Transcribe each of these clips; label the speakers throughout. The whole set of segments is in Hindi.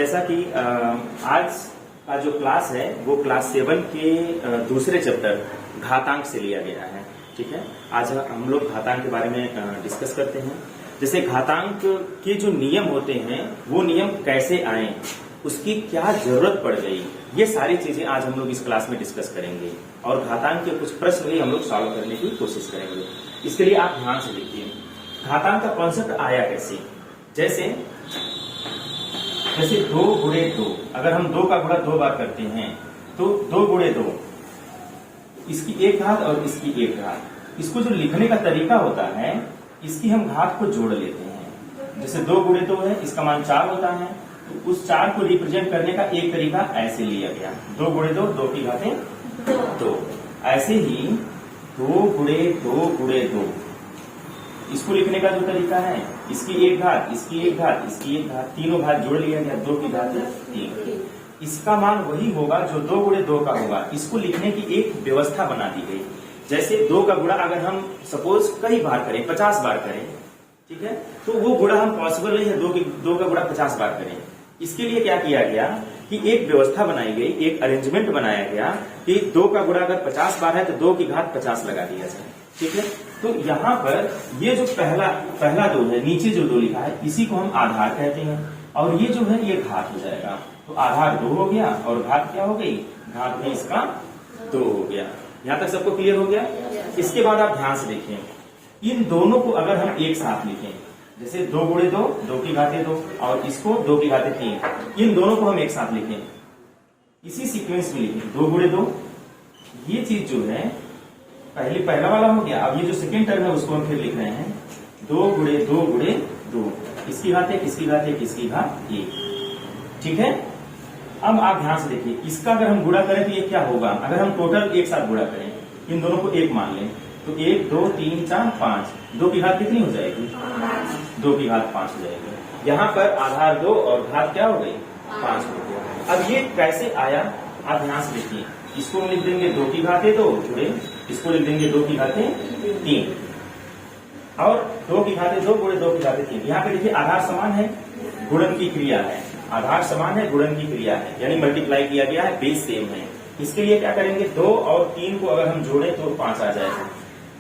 Speaker 1: जैसा कि आज का जो क्लास है वो क्लास 7 के दूसरे चैप्टर घातांक से लिया गया है। ठीक है, आज हम लोग घातांक के बारे में डिस्कस करते हैं। जैसे घातांक के जो नियम होते हैं वो नियम कैसे आए, उसकी क्या जरूरत पड़ गई, ये सारी चीजें आज हम लोग इस क्लास में डिस्कस करेंगे और घातांक के कुछ प्रश्न भी हम लोग सॉल्व करने की कोशिश करेंगे। इसके लिए आप ध्यान से देखिए घातांक का कॉन्सेप्ट आया कैसे। जैसे 2 गुणे 2, अगर हम 2 का गुणा 2 बार करते हैं तो 2 गुणे 2, इसकी एक घात और इसकी एक घात। इसको जो लिखने का तरीका होता है, इसकी हम घात को जोड़ लेते हैं। जैसे 2 गुणे 2 है, इसका मान 4 होता है, तो उस 4 को रिप्रेजेंट करने का एक तरीका ऐसे लिया गया, 2 गुणे 2, 2 की घातें 2। ऐसे ही 2 गुणे 2 गुणे 2, इसको लिखने का जो तरीका है, इसकी एक घात, इसकी एक घात, इसकी एक घात, तीनों घात जोड़ लिया गया, 2 की घात 3। इसका मान वही होगा जो 2 गुणे 2 का होगा। इसको लिखने की एक व्यवस्था बना दी गई। जैसे 2 का गुणा अगर हम सपोज कई बार करें, 50 बार करें, ठीक है, तो वो गुणा हम पॉसिबल नहीं है 2 का गुणा 50 बार करें। इसके लिए क्या किया गया कि एक व्यवस्था बनाई गई, एक अरेंजमेंट बनाया गया कि 2 का गुणा अगर 50 बार है तो 2 की घात 50 लगा दिया जाए। ठीक है, तो यहाँ पर ये जो पहला 2 है, नीचे जो 2 लिखा है, इसी को हम आधार कहते हैं और ये जो है ये घात हो जाएगा। तो आधार 2 हो गया और घात क्या हो गई, घात भी इसका 2 हो गया। यहाँ तक सबको क्लियर हो गया। इसके बाद आप ध्यान से देखें, इन दोनों को अगर हम एक साथ लिखें, जैसे 2 गुणे 2, 2 की घातें 2 और इसको 2 की घातें 3, इन दोनों को हम एक साथ लिखें, इसी सीक्वेंस में लिखें 2 गुणे 2, ये चीज जो है पहला वाला हो गया। अब ये जो सेकेंड टर्म है उसको हम फिर लिख रहे हैं 2 गुणे 2 गुणे 2, इसकी घात 1, इसकी घात 1, इसकी घात 1। ठीक है, अब आप ध्यान से देखिए, इसका अगर हम गुणा करें तो ये क्या होगा, अगर हम टोटल एक साथ गुणा करें, इन दोनों को एक मान लें तो 1 2 3 4 5, 2 की घात कितनी हो जाएगी, 2 की घात 5 हो जाएगी। यहाँ पर आधार 2 और घात क्या हो गई, 5 हो गया। अब ये कैसे आया, आप ध्यान से देखिए, इसको हम लिख देंगे 2 की घातें 2 जुड़े, इसको लिख देंगे 2 की घातें 3 और 2 की घातें 2 गुणे 2 की घातें 3। यहाँ पे देखिए आधार समान है, गुणन की क्रिया है, आधार समान है, गुणन की क्रिया है, यानी मल्टीप्लाई किया गया है, बेस सेम है। इसके लिए क्या करेंगे, 2 और 3 को अगर हम जोड़े तो 5 आ जाएगा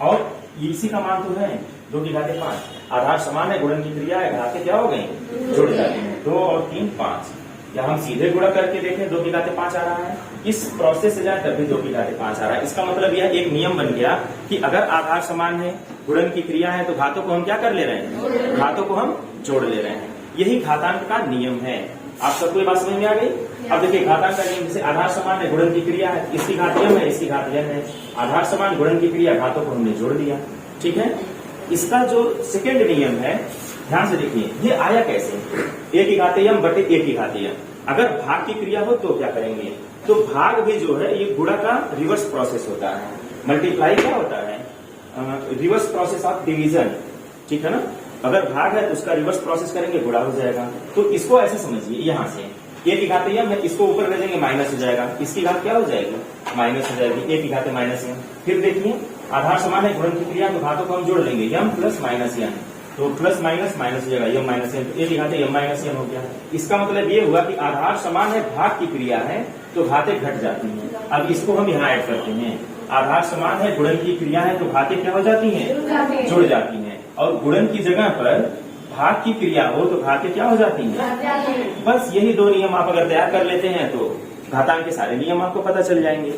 Speaker 1: और इसी का मान तो है 2 की घातें 5। आधार समान है, गुणन की क्रिया है, घातें क्या हो गई, जुड़ जाती हैं, 2 और 3 5। या हम सीधे गुणा करके देखें, 2 की घातें 5 आ रहा है, इस प्रोसेस से जाए तब भी 2 की घातें 5 आ रहा है। इसका मतलब यह एक नियम बन गया कि अगर आधार समान है, गुणन की क्रिया है, तो घातों को हम क्या कर ले रहे हैं, घातों को हम जोड़ ले रहे हैं। यही घातांक का नियम है। आप सबको ये बात समझ में आ गई। अब देखिए घातांक का नियम, जैसे आधार समान है, गुणन की क्रिया है, इसकी घात m है, इसकी घात n है, आधार समान, गुणन की क्रिया, घातों को हमने जोड़ दिया। ठीक है, इसका जो सेकेंड नियम है, ध्यान से देखिए, ये आया कैसे, a की घातें m बटे a की घातें m। अगर भाग की क्रिया हो तो क्या करेंगे, तो भाग भी जो है ये गुणा का रिवर्स प्रोसेस होता है। मल्टीप्लाई क्या होता है, रिवर्स प्रोसेस ऑफ डिवीजन। ठीक है ना, अगर भाग है तो उसका रिवर्स प्रोसेस करेंगे, गुणा हो जाएगा। तो इसको ऐसे समझिए, यहाँ से a की घातें m है, इसको ऊपर ले जाएंगे माइनस हो जाएगा, इसकी घात क्या हो जाएगी, माइनस हो जाएगी, a की घातें माइनस m। फिर देखिए आधार समान है, गुणन की क्रिया, तो घातों को हम जोड़ लेंगे, m प्लस माइनस m, तो प्लस माइनस माइनस हो जाएगा, m माइनस m, तो a की घातें m माइनस m हो गया। इसका मतलब ये हुआ कि आधार समान है, भाग की क्रिया है, तो घातें घट जाती हैं। अब इसको हम यहाँ ऐड करते हैं, आधार समान है, गुणन की क्रिया है, तो घातें क्या हो जाती हैं, जुड़ जाती हैं, और गुणन की जगह पर भाग की क्रिया हो तो घातें क्या हो जाती हैं। बस यही 2 नियम आप अगर तैयार कर लेते हैं तो घातांक के सारे नियम आपको पता चल जाएंगे।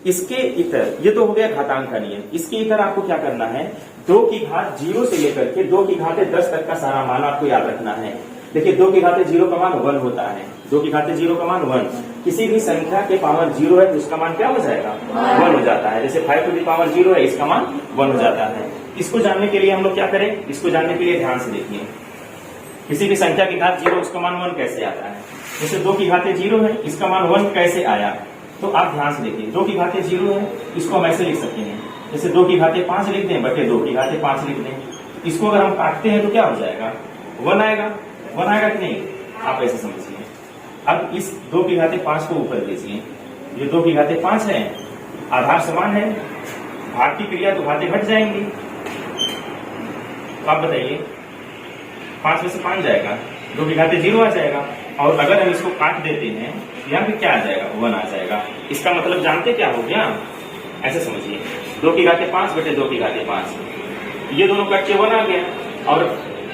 Speaker 1: इसके इतर, ये तो हो गया घातांक का नियम। इसके इतर आपको क्या करना है, 2 की घात 0 से लेकर के 2 की घातें 10 तक का सारा मान आपको याद रखना है। देखिए 2 की घातें 0 का मान 1 होता है, 2 की घातें 0 का मान 1। किसी भी संख्या के पावर 0 है तो उसका मान क्या हो जाएगा, 1 हो जाता है। जैसे 5 टू द पावर 0 है, इसका मान 1 हो जाता है। इसको जानने के लिए हम लोग क्या करें, इसको जानने के लिए ध्यान से देखिए, किसी भी संख्या की घात 0, उसका मान 1 कैसे आता है। जैसे 2 की घातें 0 है, इसका मान 1 कैसे आया, तो आप ध्यान से देखिए, 2 की घातें 0 है, इसको हम ऐसे लिख सकते हैं, जैसे 2 की घातें 5 लिख दें बटे 2 की घातें 5 लिख दें। इसको अगर हम काटते हैं तो क्या हो जाएगा, 1 आएगा, 1 आएगा कि नहीं, आप ऐसे समझिए। अब इस 2 की घातें 5 को ऊपर लीजिए, ये 2 की घातें 5 है, आधार समान है, भाग की क्रिया, तो घातें घट जाएंगी। तो आप बताइए, 5 में से 5 जाएगा, 2 की घातें 0 आ जाएगा, और अगर हम इसको काट देते हैं यहाँ पे क्या आ जाएगा, 1 आ जाएगा। इसका मतलब जानते क्या हो गया, ऐसे समझिए 2 की घाते 5 बटे 2 की घाते 5, ये दोनों कट के 1 आ गया। और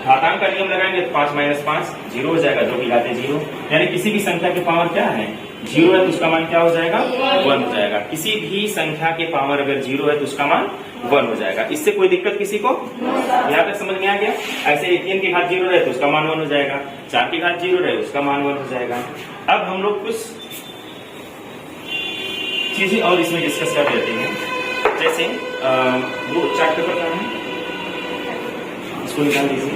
Speaker 1: घातांक का नियम लगाएंगे 5 माइनस 5 0 हो जाएगा, 2 की घाते 0। यानी किसी भी संख्या के पावर क्या है, 0 है तो उसका मान क्या हो जाएगा, 1 हो जाएगा। किसी भी संख्या के पावर अगर 0 है तो उसका मान 1 हो जाएगा। इससे कोई दिक्कत किसी को, यहाँ तक समझ में आ गया। ऐसे 3 की घात 0 रहे तो उसका मान 1 हो जाएगा, 4 की घात 0 रहे उसका मान 1 हो जाएगा। अब हम लोग कुछ चीजें और इसमें डिस्कस कर लेते हैं। जैसे वो चार्ट पेपर का है, इसको निकाल दीजिए,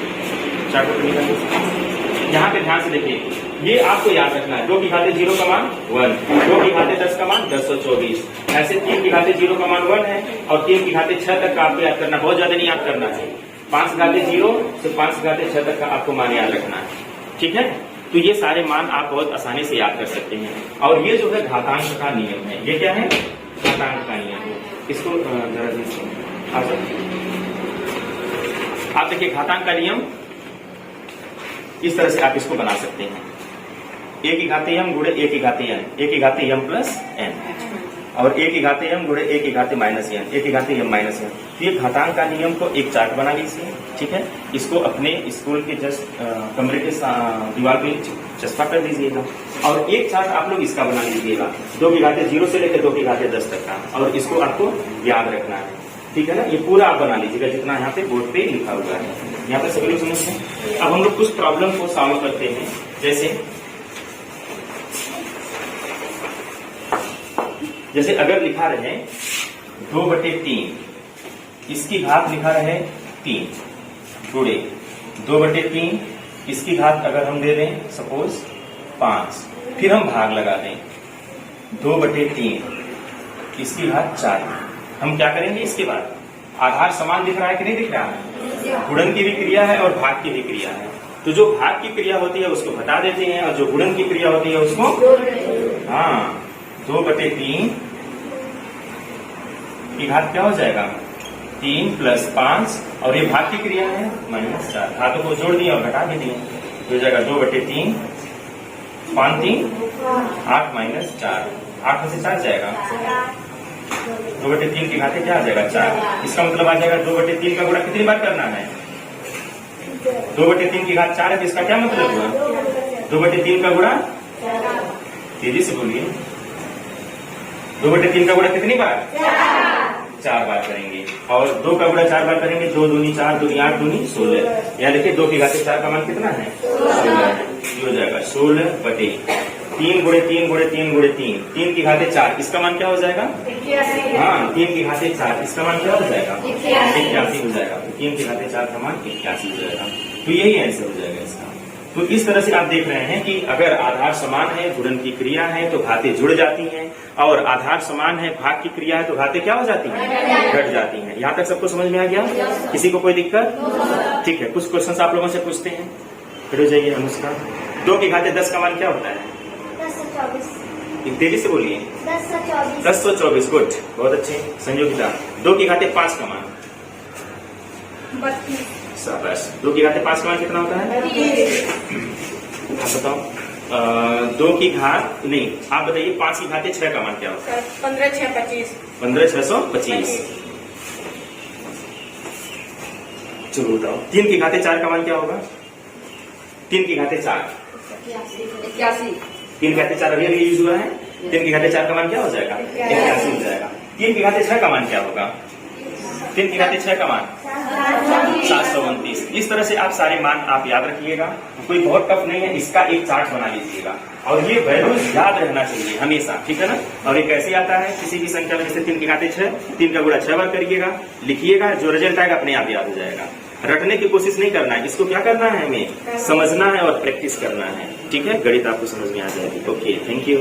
Speaker 1: चार्ट पेपर निकाल दीजिए। यहाँ पे ध्यान से देखिए, ये आपको याद रखना है, 2 की घाते 0 का मान 1, 2 की घाते 10 का मान 1024। ऐसे 3 की घाते 0 का मान 1 है, और 3 की घाते 6 तक का आपको याद करना, बहुत ज्यादा नहीं याद करना है। 5 घाते 0 से 5 घाते 6 तक का आपको मान याद रखना है, ठीक है। तो ये सारे मान आप बहुत आसानी से याद कर सकते हैं। और ये जो है घातांक का नियम है, ये क्या है, घातांक का नियम है। इसको जरा आप देखिए, घातांक का नियम इस तरह से आप इसको बना सकते हैं, a की घाते m गुणे a की घाते n, a की घाते m प्लस n, और a की घाते m गुणे a की घाते माइनस n, a की घाते m माइनस n। तो ये घातांक का नियम को एक चार्ट बना लीजिए, ठीक है। इसको अपने स्कूल के जस्ट कमरे के दीवार पे चस्पा कर दीजिएगा, और एक चार्ट आप लोग इसका बना लीजिएगा, 2 की घाते 0 से लेकर 2 की घाते 10 तक का, और इसको आपको याद रखना है, ठीक है ना। ये पूरा आप बना लीजिएगा जितना यहाँ पे बोर्ड पे लिखा हुआ है। यहाँ पे सभी लोग समझते हैं। अब हम लोग कुछ प्रॉब्लम को सॉल्व करते हैं। जैसे अगर लिखा रहे 2/3, इसकी घात लिखा रहे 3 गुणे 2/3, इसकी घात अगर हम दे दें सपोज 5, फिर हम भाग लगा दें 2/3, इसकी घात 4। हम क्या करेंगे, इसके बाद आधार समान दिख रहा है कि नहीं दिख रहा है, गुणन की भी क्रिया है और भाग की भी क्रिया है। तो जो भाग की क्रिया होती है उसको घटा देते हैं, और जो गुणन की क्रिया होती है उसको, हाँ, 2/3 की घात क्या हो जाएगा, 3 + 5, और ये भाग की क्रिया है -4। घातों को जोड़ दिए और घटा भी दिए, तो हो जाएगा 2/3, 5 3 8 - 4, 8 में से 4 जाएगा, 2/3 की घाते क्या आ जाएगा, 4। इसका मतलब आ जाएगा 2/3 का गुणा कितनी बार करना है, 2/3 की घात 4 है, तो इसका क्या मतलब हुआ, 2/3 का गुणा, तेजी से बोलिए, 2/3 का गुणा कितनी बार, 4 बार करेंगे, और 2 का गुणा 4 बार करेंगे, 2 दूनी 4, 2 8 दूनी 16। यहाँ देखिए 2 की घाते 4 का मान कितना है, 16 है। ये हो जाएगा 16/3 गुणे 3 गुणे 3 गुणे 3, 3 की घाते 4, इसका मान क्या हो जाएगा, 81। हाँ, 3 की घाते 4, इसका मान क्या हो जाएगा, 81 हो जाएगा। 3 की घाते 4 का मान 81 हो जाएगा। तो यही आंसर हो जाएगा इसका। तो इस तरह से आप देख रहे हैं कि अगर आधार समान है, गुणन की क्रिया है, तो घाते जुड़ जाती हैं, और आधार समान है, भाग की क्रिया है, तो घाते क्या हो जाती हैं, घट जाती हैं। यहाँ तक सबको समझ में आ गया, किसी को कोई दिक्कत, ठीक है। कुछ क्वेश्चन आप लोगों से पूछते हैं, फिर हो जाइए। अनुष्का, 2 की घाते 10 का मान क्या होता है,
Speaker 2: 10/24।
Speaker 1: तेजी से बोलिए, 10/24। गुड, बहुत अच्छे। संयोगिता, 2 की घाते 5 का मान,
Speaker 2: 32।
Speaker 1: शाबाश। 2 की घाते 5 का मान कितना होता है, आप बताओ। 2 की घात नहीं, आप बताइए 5 की घाते 6 का मान क्या होता है,
Speaker 2: 15 6 25।
Speaker 1: 15 625। चलो बताओ, 3 की घाते 4 का मान क्या होगा, 3 की घाते 4,
Speaker 2: 81।
Speaker 1: 3 की घाते 4 अभी अभी यूज हुआ है, 3 की घाते 4 का मान क्या हो जाएगा, 81 हो जाएगा। 3 की घाते 6 का मान क्या होगा, 3 की घाते 6 का मान 729। इस तरह से आप सारे मान आप याद रखिएगा, कोई बहुत टफ नहीं है। इसका एक चार्ट बना लीजिएगा, और ये वैल्यूज याद रहना चाहिए हमेशा, ठीक है ना। और ये कैसे आता है, किसी भी संख्या में, जैसे 3 की घाते 6, 3 का गुणा 6 बार करिएगा, लिखिएगा, जो रिजल्ट आएगा अपने आप याद हो जाएगा। रटने की कोशिश नहीं करना है, इसको क्या करना है, हमें समझना है और प्रैक्टिस करना है, ठीक है। गणित आपको समझ में आ जाएगी। Okay, thank you.